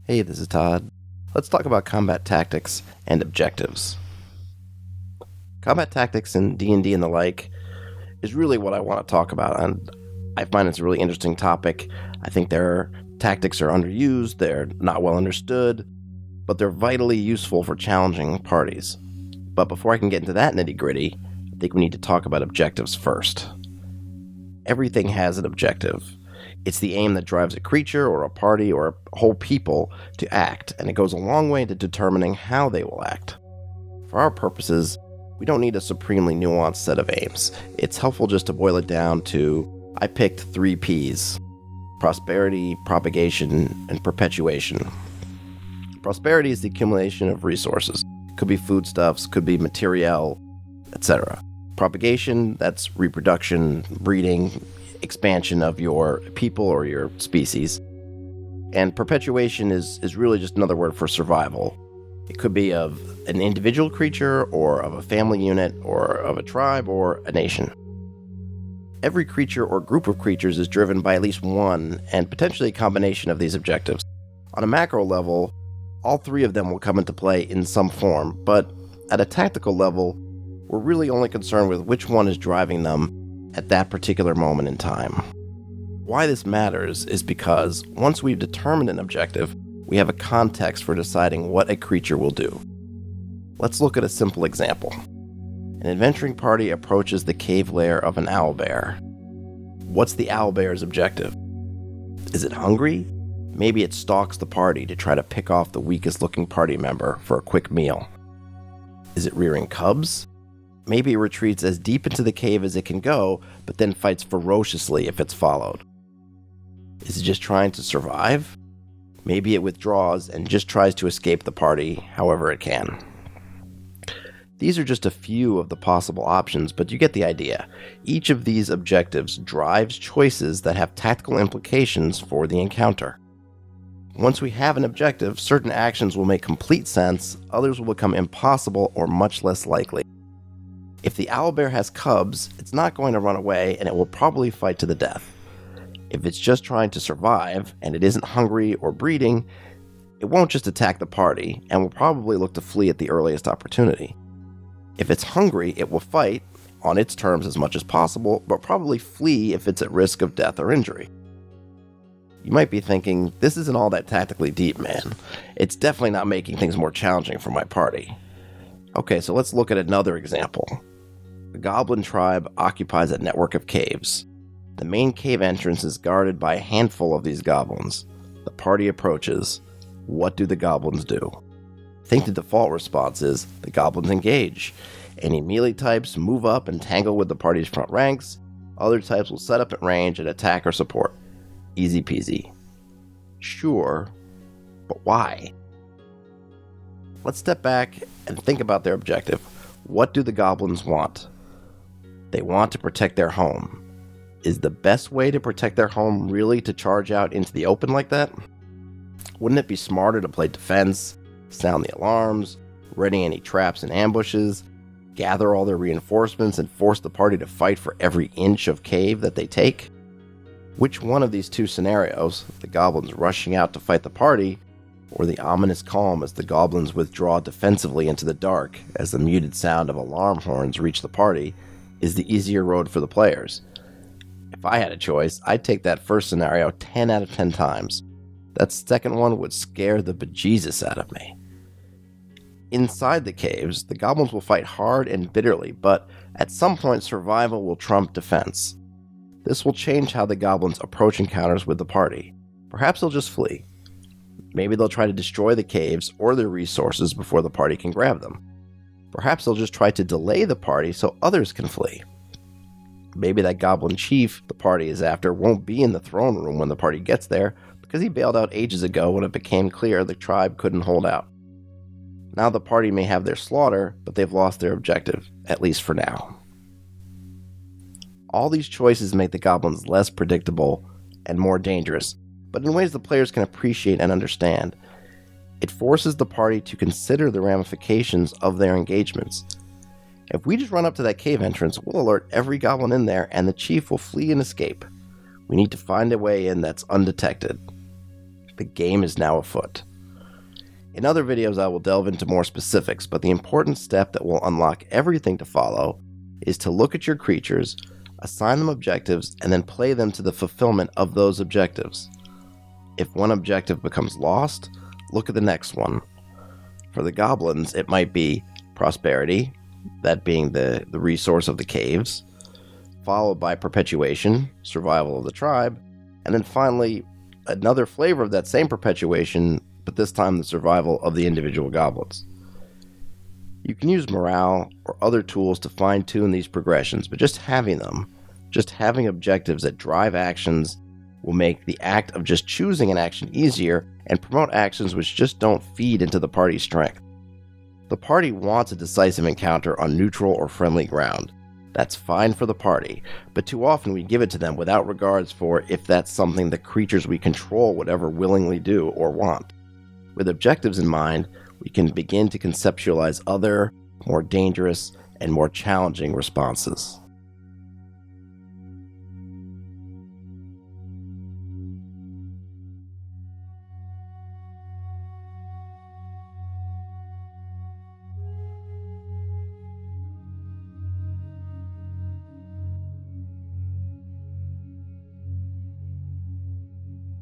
Hey, this is Todd. Let's talk about combat tactics and objectives. Combat tactics in D&D and the like is really what I want to talk about, and I find it's a really interesting topic. I think their tactics are underused, they're not well understood, but they're vitally useful for challenging parties. But before I can get into that nitty-gritty, I think we need to talk about objectives first. Everything has an objective. It's the aim that drives a creature or a party or a whole people to act, and it goes a long way to determining how they will act. For our purposes, we don't need a supremely nuanced set of aims. It's helpful just to boil it down to, I picked 3 Ps: prosperity, propagation, and perpetuation. Prosperity is the accumulation of resources. Could be foodstuffs, could be materiel, etc. Propagation, that's reproduction, breeding, expansion of your people or your species. And perpetuation is really just another word for survival. It could be of an individual creature, or of a family unit, or of a tribe, or a nation. Every creature or group of creatures is driven by at least one, and potentially a combination of these objectives. On a macro level, all 3 of them will come into play in some form, but at a tactical level, we're really only concerned with which one is driving them at that particular moment in time. Why this matters is because once we've determined an objective, we have a context for deciding what a creature will do. Let's look at a simple example. An adventuring party approaches the cave lair of an owlbear. What's the owlbear's objective? Is it hungry? Maybe it stalks the party to try to pick off the weakest looking party member for a quick meal. Is it rearing cubs? Maybe it retreats as deep into the cave as it can go, but then fights ferociously if it's followed. Is it just trying to survive? Maybe it withdraws and just tries to escape the party however it can. These are just a few of the possible options, but you get the idea. Each of these objectives drives choices that have tactical implications for the encounter. Once we have an objective, certain actions will make complete sense, others will become impossible or much less likely. If the owlbear has cubs, it's not going to run away, and it will probably fight to the death. If it's just trying to survive, and it isn't hungry or breeding, it won't just attack the party, and will probably look to flee at the earliest opportunity. If it's hungry, it will fight, on its terms as much as possible, but probably flee if it's at risk of death or injury. You might be thinking, this isn't all that tactically deep, man. It's definitely not making things more challenging for my party. Okay, so let's look at another example. The goblin tribe occupies a network of caves. The main cave entrance is guarded by a handful of these goblins. The party approaches. What do the goblins do? I think the default response is the goblins engage. Any melee types move up and tangle with the party's front ranks. Other types will set up at range and attack or support. Easy peasy. Sure, but why? Let's step back and think about their objective. What do the goblins want? They want to protect their home. Is the best way to protect their home really to charge out into the open like that? Wouldn't it be smarter to play defense, sound the alarms, ready any traps and ambushes, gather all their reinforcements, and force the party to fight for every inch of cave that they take? Which one of these 2 scenarios, the goblins rushing out to fight the party, or the ominous calm as the goblins withdraw defensively into the dark as the muted sound of alarm horns reach the party, is the easier road for the players? If I had a choice, I'd take that first scenario 10 out of 10 times. That second one would scare the bejesus out of me. Inside the caves, the goblins will fight hard and bitterly, but at some point survival will trump defense. This will change how the goblins approach encounters with the party. Perhaps they'll just flee. Maybe they'll try to destroy the caves or their resources before the party can grab them. Perhaps they'll just try to delay the party so others can flee. Maybe that goblin chief the party is after won't be in the throne room when the party gets there because he bailed out ages ago when it became clear the tribe couldn't hold out. Now the party may have their slaughter, but they've lost their objective, at least for now. All these choices make the goblins less predictable and more dangerous, but in ways the players can appreciate and understand. It forces the party to consider the ramifications of their engagements. If we just run up to that cave entrance, we'll alert every goblin in there and the chief will flee and escape. We need to find a way in that's undetected. The game is now afoot. In other videos, I will delve into more specifics, but the important step that will unlock everything to follow is to look at your creatures, assign them objectives, and then play them to the fulfillment of those objectives. If one objective becomes lost, look at the next one. For the goblins, it might be prosperity, that being the resource of the caves, followed by perpetuation, survival of the tribe, and then finally another flavor of that same perpetuation, but this time the survival of the individual goblins. You can use morale or other tools to fine-tune these progressions, but just having them, just having objectives that drive actions, will make the act of just choosing an action easier and promote actions which just don't feed into the party's strength. The party wants a decisive encounter on neutral or friendly ground. That's fine for the party, but too often we give it to them without regards for if that's something the creatures we control would ever willingly do or want. With objectives in mind, we can begin to conceptualize other, more dangerous, and more challenging responses.